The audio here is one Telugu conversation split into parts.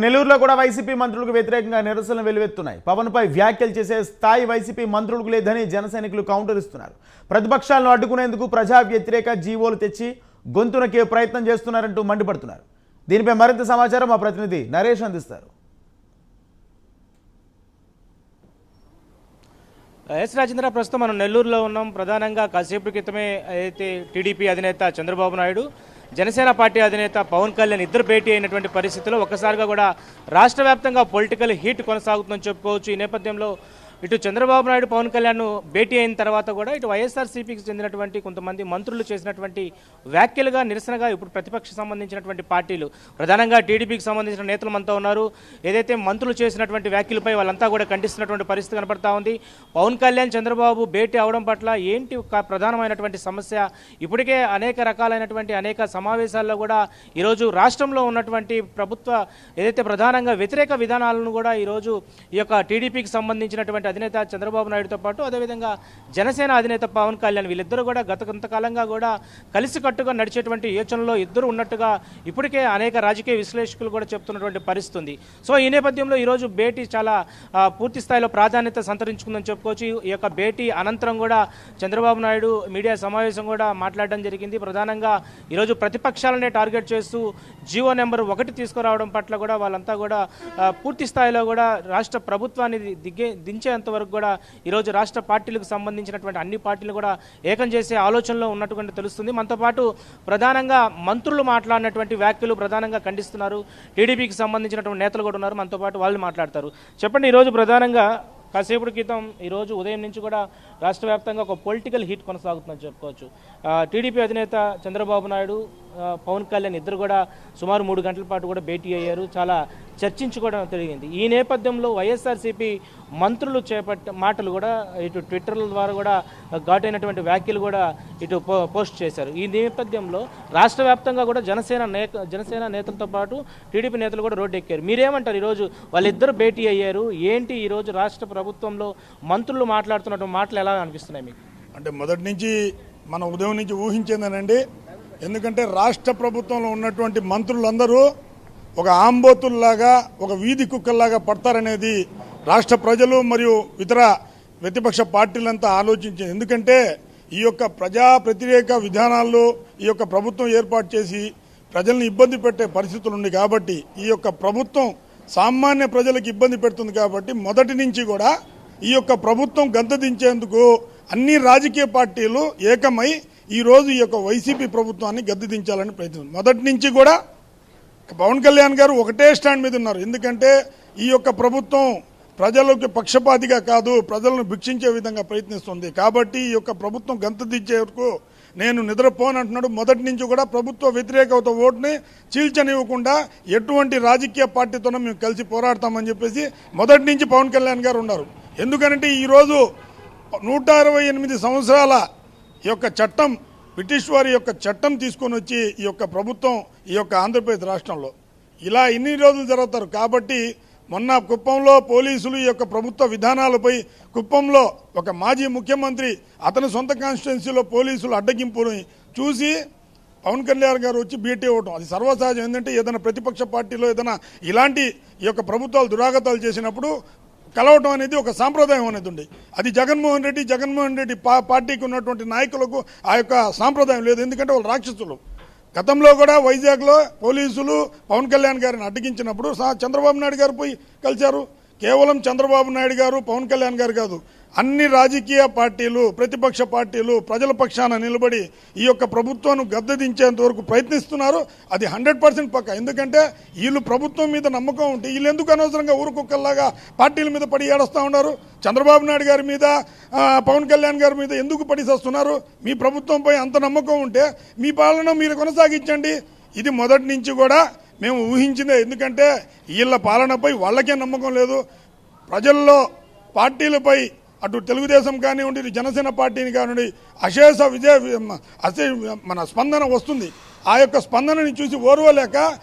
నెల్లూరులో కూడా వైసీపీ మంత్రులకు వ్యతిరేకంగా నిరసనలు వెలువెత్తున్నాయి. పవన్పై వ్యాఖ్యలు చేసే స్థాయి వైసీపీ మంత్రులకు లేదని జన సైనికులు కౌంటర్ ఇస్తున్నారు. ప్రతిపక్షాలను అడ్డుకునేందుకు ప్రజా వ్యతిరేక జీవోలు తెచ్చి గొంతునకే ప్రయత్నం చేస్తున్నారంటూ మండిపడుతున్నారు. దీనిపై మరింత సమాచారం మా ప్రతినిధి నరేష్ అందిస్తారు. ఎస్ రాజేంద్ర, ప్రస్తుతం మనం నెల్లూరులో ఉన్నాం. ప్రధానంగా కాసేపు క్రితమే అయితే టీడీపీ అధినేత చంద్రబాబు నాయుడు, జనసేన పార్టీ అధినేత పవన్ కళ్యాణ్ ఇద్దరు భేటీ అయినటువంటి పరిస్థితుల్లో ఒక్కసారిగా కూడా రాష్ట్ర వ్యాప్తంగా పొలిటికల్ హీట్ కొనసాగుతుందని చెప్పుకోవచ్చు. ఈ నేపథ్యంలో ఇటు చంద్రబాబు నాయుడు పవన్ కళ్యాణ్ భేటీ అయిన తర్వాత కూడా ఇటు వైఎస్ఆర్సీపీకి చెందినటువంటి కొంతమంది మంత్రులు చేసినటువంటి వ్యాఖ్యలుగా నిరసనగా ఇప్పుడు ప్రతిపక్ష సంబంధించినటువంటి పార్టీలు, ప్రధానంగా టీడీపీకి సంబంధించిన నేతలు మనతో ఉన్నారు. ఏదైతే మంత్రులు చేసినటువంటి వ్యాఖ్యలపై వాళ్ళంతా కూడా ఖండిస్తున్నటువంటి పరిస్థితి కనపడతా ఉంది. పవన్ కళ్యాణ్ చంద్రబాబు భేటీ అవడం పట్ల ఏంటి ప్రధానమైనటువంటి సమస్య? ఇప్పటికే అనేక రకాలైనటువంటి అనేక సమావేశాల్లో కూడా ఈరోజు రాష్ట్రంలో ఉన్నటువంటి ప్రభుత్వ ఏదైతే ప్రధానంగా వ్యతిరేక విధానాలను కూడా ఈరోజు ఈ యొక్క టీడీపీకి సంబంధించినటువంటి అధినేత చంద్రబాబు నాయుడుతో పాటు అదేవిధంగా జనసేన అధినేత పవన్ కళ్యాణ్ వీళ్ళిద్దరూ కూడా గత కొంతకాలంగా కూడా కలిసికట్టుగా నడిచేటువంటి యోచనలో ఇద్దరు ఉన్నట్టుగా ఇప్పటికే అనేక రాజకీయ విశ్లేషకులు కూడా చెప్తున్నటువంటి పరిస్థితి ఉంది. సో ఈ నేపథ్యంలో ఈరోజు భేటీ చాలా పూర్తి స్థాయిలో ప్రాధాన్యత సంతరించుకుందని చెప్పుకోవచ్చు. ఈ యొక్క భేటీ అనంతరం కూడా చంద్రబాబు నాయుడు మీడియా సమావేశం కూడా మాట్లాడడం జరిగింది. ప్రధానంగా ఈరోజు ప్రతిపక్షాలనే టార్గెట్ చేస్తూ జీవో నెంబర్ 1 తీసుకురావడం పట్ల కూడా వాళ్ళంతా కూడా పూర్తి స్థాయిలో కూడా రాష్ట్ర ప్రభుత్వాన్ని దించే వరకు కూడా ఈరోజు రాష్ట్ర పార్టీలకు సంబంధించినటువంటి అన్ని పార్టీలు కూడా ఏకం చేసే ఆలోచనలో ఉన్నట్టుగా తెలుస్తుంది. మనతో పాటు ప్రధానంగా మంత్రులు మాట్లాడినటువంటి వ్యాఖ్యలు ప్రధానంగా ఖండిస్తున్నారు. టీడీపీకి సంబంధించినటువంటి నేతలు కూడా ఉన్నారు, మనతో పాటు వాళ్ళు మాట్లాడతారు. చెప్పండి, ఈరోజు ప్రధానంగా కాసేపటి క్రితం ఈరోజు ఉదయం నుంచి కూడా రాష్ట్ర వ్యాప్తంగా ఒక పొలిటికల్ హీట్ కొనసాగుతుందని చెప్పుకోవచ్చు. టీడీపీ అధినేత చంద్రబాబు నాయుడు, పవన్ కళ్యాణ్ ఇద్దరు కూడా సుమారు 3 గంటల పాటు కూడా భేటీ అయ్యారు. చాలా చర్చించుకోవడం జరిగింది. ఈ నేపథ్యంలో వైఎస్ఆర్సీపీ మంత్రులు మాటలు కూడా ఇటు ట్విట్టర్ల ద్వారా కూడా ఘాటైనటువంటి వ్యాఖ్యలు కూడా ఇటు పోస్ట్ చేశారు. ఈ నేపథ్యంలో రాష్ట్ర వ్యాప్తంగా కూడా జనసేన నేతలతో పాటు టీడీపీ నేతలు కూడా రోడ్డు ఎక్కారు. మీరేమంటారు? ఈరోజు వాళ్ళిద్దరు భేటీ అయ్యారు. ఏంటి ఈరోజు రాష్ట్ర ప్రభుత్వంలో మంత్రులు మాట్లాడుతున్నటువంటి మాటలు ఎలా అనిపిస్తున్నాయి మీకు? అంటే మొదటి నుంచి మన ఉదయం నుంచి ఊహించిందనండి. ఎందుకంటే రాష్ట్ర ప్రభుత్వంలో ఉన్నటువంటి మంత్రులందరూ ఒక ఆంబోతుల్లాగా, ఒక వీధి కుక్కల్లాగా పడతారనేది రాష్ట్ర ప్రజలు మరియు ఇతర ప్రతిపక్ష పార్టీలంతా ఆలోచించారు. ఎందుకంటే ఈ యొక్క ప్రజా వ్యతిరేక విధానాల్లో ఈ యొక్క ప్రభుత్వం ఏర్పాటు చేసి ప్రజల్ని ఇబ్బంది పెట్టే పరిస్థితులు ఉంది. కాబట్టి ఈ యొక్క ప్రభుత్వం సామాన్య ప్రజలకు ఇబ్బంది పెడుతుంది. కాబట్టి మొదటి నుంచి కూడా ఈ యొక్క ప్రభుత్వం గద్దెదించేందుకు అన్ని రాజకీయ పార్టీలు ఏకమై ఈరోజు ఈ యొక్క వైసీపీ ప్రభుత్వాన్ని గద్దెదించాలని ప్రయత్నం. మొదటి నుంచి కూడా పవన్ కళ్యాణ్ గారు ఒకటే స్టాండ్ మీద ఉన్నారు. ఎందుకంటే ఈ యొక్క ప్రభుత్వం ప్రజలకు పక్షపాతిగా కాదు, ప్రజలను భిక్షించే విధంగా ప్రయత్నిస్తుంది. కాబట్టి ఈ యొక్క ప్రభుత్వం గద్దెదించే వరకు నేను నిద్రపోనంటున్నాడు. మొదటి నుంచి కూడా ప్రభుత్వ వ్యతిరేకత ఓటుని చీల్చనివ్వకుండా ఎటువంటి రాజకీయ పార్టీతోనో మేము కలిసి పోరాడతామని చెప్పేసి మొదటి నుంచి పవన్ కళ్యాణ్ గారు ఉన్నారు. ఎందుకంటే ఈరోజు 168 సంవత్సరాల ఈ యొక్క చట్టం, బ్రిటిష్ వారి యొక్క చట్టం తీసుకొని వచ్చి ఈ యొక్క ప్రభుత్వం ఈ యొక్క ఆంధ్రప్రదేశ్ రాష్ట్రంలో ఇలా ఇన్ని రోజులు జరుగుతారు. కాబట్టి మొన్న కుప్పంలో పోలీసులు ఈ యొక్క ప్రభుత్వ విధానాలపై కుప్పంలో ఒక మాజీ ముఖ్యమంత్రి అతని సొంత కాన్స్టిట్యున్సీలో పోలీసులు అడ్డగింపుని చూసి పవన్ కళ్యాణ్ గారు వచ్చి భేటీ అవ్వడం అది సర్వసహజం. ఏంటంటే ఏదైనా ప్రతిపక్ష పార్టీలో ఏదైనా ఇలాంటి ఈ యొక్క ప్రభుత్వాలు దురాగతాలు చేసినప్పుడు కలవటం అనేది ఒక సాంప్రదాయం అనేది ఉంది. అది జగన్మోహన్ రెడ్డి పార్టీకి ఉన్నటువంటి నాయకులకు ఆ యొక్క సాంప్రదాయం లేదు. ఎందుకంటే వాళ్ళు రాక్షసులు. గతంలో కూడా వైజాగ్లో పోలీసులు పవన్ కళ్యాణ్ గారిని అడ్డగించినప్పుడు చంద్రబాబు నాయుడు గారు పోయి కలిశారు. కేవలం చంద్రబాబు నాయుడు గారు, పవన్ కళ్యాణ్ గారు కాదు, అన్ని రాజకీయ పార్టీలు, ప్రతిపక్ష పార్టీలు ప్రజల పక్షాన నిలబడి ఈ యొక్క ప్రభుత్వాన్ని గద్దెదించేంత వరకు ప్రయత్నిస్తున్నారు. అది 100% పక్క. ఎందుకంటే వీళ్ళు ప్రభుత్వం మీద నమ్మకం ఉంటే వీళ్ళు ఎందుకు అనవసరంగా ఊరుకుక్కల్లాగా పార్టీల మీద పడి ఏడుస్తూ ఉన్నారు? చంద్రబాబు నాయుడు గారి మీద, పవన్ కళ్యాణ్ గారి మీద ఎందుకు పడి వస్తున్నారు? మీ ప్రభుత్వంపై అంత నమ్మకం ఉంటే మీ పాలన మీరు కొనసాగించండి. ఇది మొదటి నుంచి కూడా మేము ఊహించిందే. ఎందుకంటే వీళ్ళ పాలనపై వాళ్ళకే నమ్మకం లేదు. ప్రజల్లో పార్టీలపై అటు తెలుగుదేశం కానివ్వండి, జనసేన పార్టీని కానివ్వండి మన స్పందన వస్తుంది. ఆ యొక్క స్పందనని చూసి ఓర్వలేక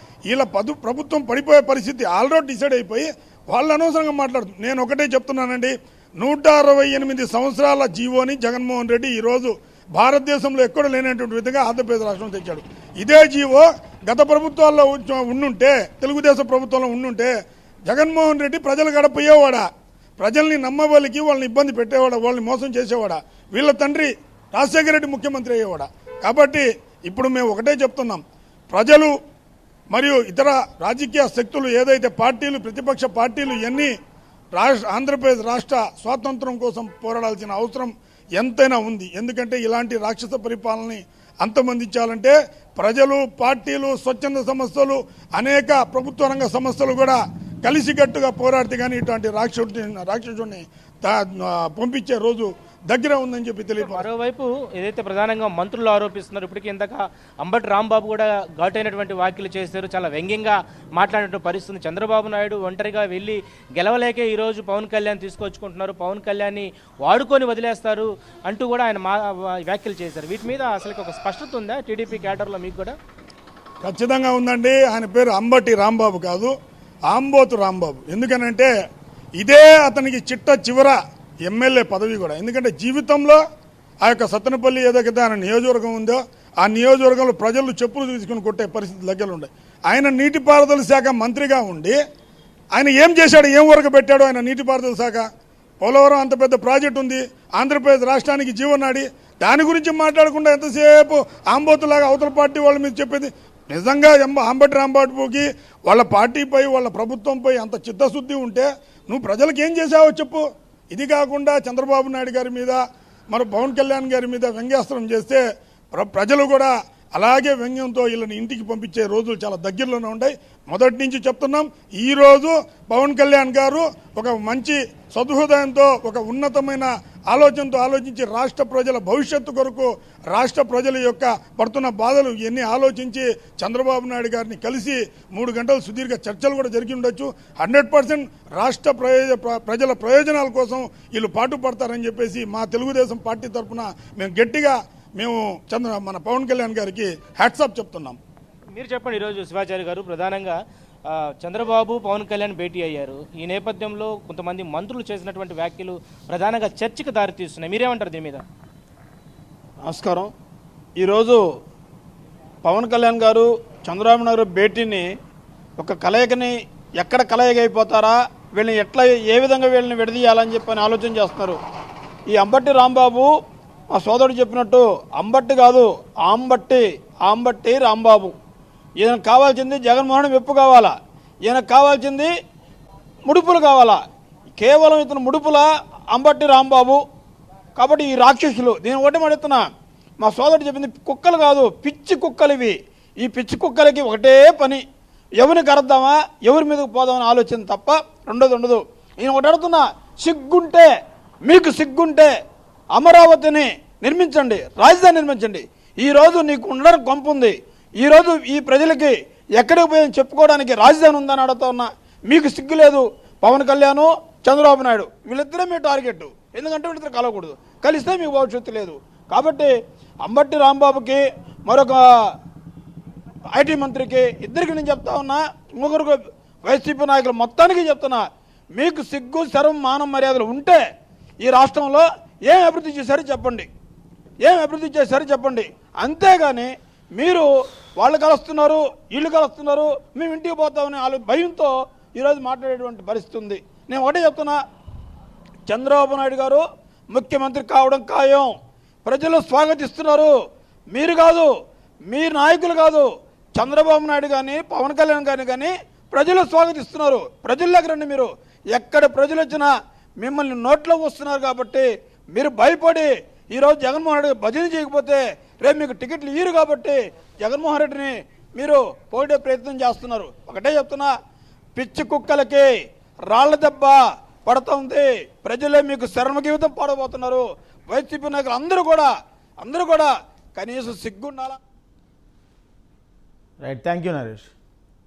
వీళ్ళ ప్రభుత్వం పడిపోయే పరిస్థితి ఆల్రెడీ డిసైడ్ అయిపోయి వాళ్ళు అనవసరంగా మాట్లాడుతున్నారు. నేను ఒకటే చెప్తున్నానండి, 168 సంవత్సరాల జీవోని జగన్మోహన్ రెడ్డి ఈరోజు భారతదేశంలో ఎక్కడ లేనటువంటి విధంగా ఆంధ్రప్రదేశ్ రాష్ట్రం తెచ్చాడు. ఇదే జీవో గత ప్రభుత్వాల్లో ఉండుంటే, తెలుగుదేశం ప్రభుత్వంలో ఉండుంటే జగన్మోహన్ రెడ్డి ప్రజలు గడపోయేవాడా? ప్రజల్ని నమ్మవలికి వాళ్ళని ఇబ్బంది పెట్టేవాడా? వాళ్ళని మోసం చేసేవాడా? వీళ్ళ తండ్రి రాజశేఖర రెడ్డి ముఖ్యమంత్రి అయ్యేవాడా? కాబట్టి ఇప్పుడు మేము ఒకటే చెప్తున్నాం, ప్రజలు మరియు ఇతర రాజకీయ శక్తులు ఏదైతే పార్టీలు, ప్రతిపక్ష పార్టీలు ఇవన్నీ ఆంధ్రప్రదేశ్ రాష్ట్ర స్వాతంత్రం కోసం పోరాడాల్సిన అవసరం ఎంతైనా ఉంది. ఎందుకంటే ఇలాంటి రాక్షస పరిపాలనని అంతమొందించాలంటే ప్రజలు, పార్టీలు, స్వచ్ఛంద సంస్థలు, అనేక ప్రభుత్వ రంగ సంస్థలు కూడా కలిసికట్టుగా పోరాడితే కానీ ఇటువంటి రాక్షసుడిని పంపించే రోజు దగ్గర ఉందని చెప్పి తెలియదు. మరోవైపు ఏదైతే ప్రధానంగా మంత్రులు ఆరోపిస్తున్నారు, ఇప్పటికీ ఇందాక అంబటి రాంబాబు కూడా ఘాటైనటువంటి వ్యాఖ్యలు చేశారు, చాలా వ్యంగ్యంగా మాట్లాడినటువంటి పరిస్థితి. చంద్రబాబు నాయుడు ఒంటరిగా వెళ్ళి గెలవలేకే ఈరోజు పవన్ కళ్యాణ్ తీసుకొచ్చుకుంటున్నారు, పవన్ కళ్యాణ్ని వాడుకొని వదిలేస్తారు అంటూ కూడా ఆయన వ్యాఖ్యలు చేశారు. వీటి మీద అసలు ఒక స్పష్టత ఉందా టీడీపీ క్యాడర్లో మీకు కూడా? ఖచ్చితంగా ఉందండి. ఆయన పేరు అంబటి రాంబాబు కాదు, ఆంబోతు రాంబాబు. ఎందుకనంటే ఇదే అతనికి చివర ఎమ్మెల్యే పదవి కూడా. ఎందుకంటే జీవితంలో ఆ యొక్క సత్తెనపల్లి ఏదైతే ఆయన నియోజకవర్గం ఉందో ఆ నియోజకవర్గంలో ప్రజలు చెప్పులు తీసుకుని కొట్టే పరిస్థితి దగ్గర ఉండే. ఆయన నీటిపారుదల శాఖ మంత్రిగా ఉండి ఆయన ఏం చేశాడు, ఏం వరకు పెట్టాడు ఆయన నీటిపారుదల శాఖ? పోలవరం అంత పెద్ద ప్రాజెక్ట్ ఉంది, ఆంధ్రప్రదేశ్ రాష్ట్రానికి జీవనాడి, దాని గురించి మాట్లాడకుండా ఎంతసేపు ఆంబోతులాగా అవతల పార్టీ వాళ్ళ మీద చెప్పేది. నిజంగా అంబటి రాంబాబుకి వాళ్ళ పార్టీపై, వాళ్ళ ప్రభుత్వంపై అంత చిత్తశుద్ధి ఉంటే నువ్వు ప్రజలకు ఏం చేసావో చెప్పు. ఇది కాకుండా చంద్రబాబు నాయుడు గారి మీద, మరి పవన్ కళ్యాణ్ గారి మీద వ్యంగ్యాస్త్రం చేస్తే ప్రజలు కూడా అలాగే వ్యంగ్యంతో వీళ్ళని ఇంటికి పంపించే రోజులు చాలా దగ్గరలోనే ఉన్నాయి. మొదటి నుంచి చెప్తున్నాం, ఈరోజు పవన్ కళ్యాణ్ గారు ఒక మంచి సదుహృదయంతో, ఒక ఉన్నతమైన ఆలోచనతో ఆలోచించి రాష్ట్ర ప్రజల భవిష్యత్తు కొరకు, రాష్ట్ర ప్రజల యొక్క పడుతున్న బాధలు ఇవన్నీ ఆలోచించి చంద్రబాబు నాయుడు గారిని కలిసి 3 గంటలు సుదీర్ఘ చర్చలు కూడా జరిగి ఉండొచ్చు. 100% రాష్ట్ర ప్రజల ప్రయోజనాల కోసం వీళ్ళు పాటుపడతారని చెప్పేసి మా తెలుగుదేశం పార్టీ తరఫున మేము గట్టిగా మన పవన్ కళ్యాణ్ గారికి హ్యాట్సాప్ చెప్తున్నాం. మీరు చెప్పండి, ఈరోజు శివాచారి గారు ప్రధానంగా చంద్రబాబు పవన్ కళ్యాణ్ భేటీ అయ్యారు. ఈ నేపథ్యంలో కొంతమంది మంత్రులు చేసినటువంటి వ్యాఖ్యలు ప్రధానంగా చర్చకు దారితీస్తున్నాయి. మీరేమంటారు దీని మీద? నమస్కారం. ఈరోజు పవన్ కళ్యాణ్ గారు చంద్రబాబు నాయుడు భేటీని ఒక కలయికని, ఎక్కడ కలయిక అయిపోతారా, వీళ్ళని ఎట్లా, ఏ విధంగా వీళ్ళని విడదీయాలని చెప్పని ఆలోచన చేస్తున్నారు. ఈ అంబటి రాంబాబు మా సోదరుడు చెప్పినట్టు అంబట్టి కాదు, ఆంబట్టి రాంబాబు. ఈయనకు కావాల్సింది జగన్మోహన్ మెప్పు కావాలా, ఈయనకు కావాల్సింది ముడుపులు కావాలా. కేవలం ఇతను ముడుపుల అంబట్టి రాంబాబు. కాబట్టి ఈ రాక్షసులు, నేను ఒకటి అడుగుతున్నా, మా సోదరుడు చెప్పింది కుక్కలు కాదు, పిచ్చి కుక్కలు ఇవి. ఈ పిచ్చి కుక్కలకి ఒకటే పని, ఎవరిని కరద్దామా, ఎవరి మీదకి పోదామని ఆలోచన తప్ప రెండోది ఉండదు. నేను ఒకటి అడుగుతున్నా, సిగ్గుంటే, మీకు సిగ్గుంటే అమరావతిని నిర్మించండి, రాజధాని నిర్మించండి. ఈరోజు నీకు ఉండడానికి కొంప ఉంది. ఈరోజు ఈ ప్రజలకి ఎక్కడికి పోయి చెప్పుకోవడానికి రాజధాని ఉందని అడుగుతా ఉన్నా. మీకు సిగ్గు లేదు. పవన్ కళ్యాణ్, చంద్రబాబు నాయుడు వీళ్ళిద్దరే మీ టార్గెట్. ఎందుకంటే వీళ్ళిద్దరు కలవకూడదు, కలిస్తే మీకు భవిష్యత్తు లేదు. కాబట్టి అంబట్టి రాంబాబుకి, మరొక ఐటీ మంత్రికి, ఇద్దరికి నేను చెప్తా ఉన్నా, ఇంకొకరికి వైసీపీ నాయకులు మొత్తానికి చెప్తున్నా, మీకు సిగ్గు, శరం, మానం, మర్యాదలు ఉంటే ఈ రాష్ట్రంలో ఏం అభివృద్ధి చేశారో చెప్పండి, అంతేగాని మీరు వాళ్ళు కలుస్తున్నారు, వీళ్ళు కలుస్తున్నారు, మేము ఇంటికి పోతామని భయంతో ఈరోజు మాట్లాడేటువంటి పరిస్థితి ఉంది. నేను ఒకటే చెప్తున్నా, చంద్రబాబు నాయుడు గారు ముఖ్యమంత్రి కావడం ఖాయం. ప్రజలు స్వాగతిస్తున్నారు. మీరు కాదు, మీ నాయకులు కాదు, చంద్రబాబు నాయుడు కానీ పవన్ కళ్యాణ్ గారిని కానీ ప్రజలు స్వాగతిస్తున్నారు. ప్రజల్లోకి రండి. మీరు ఎక్కడ ప్రజలు వచ్చినా మిమ్మల్ని నోట్లో వస్తున్నారు. కాబట్టి మీరు భయపడి ఈరోజు జగన్మోహన్ రెడ్డి భజన చేయకపోతే రేపు మీకు టికెట్లు ఇయ్యరు. కాబట్టి జగన్మోహన్ రెడ్డిని మీరు పోయే ప్రయత్నం చేస్తున్నారు. ఒకటే చెప్తున్నా, పిచ్చి కుక్కలకి రాళ్ల దెబ్బ పడుతుంది. ప్రజలే మీకు శరణగీతం పాడబోతున్నారు. వైసీపీ నాయకులు అందరూ కూడా కనీసం సిగ్గుండాలా. Right, thank you Naresh.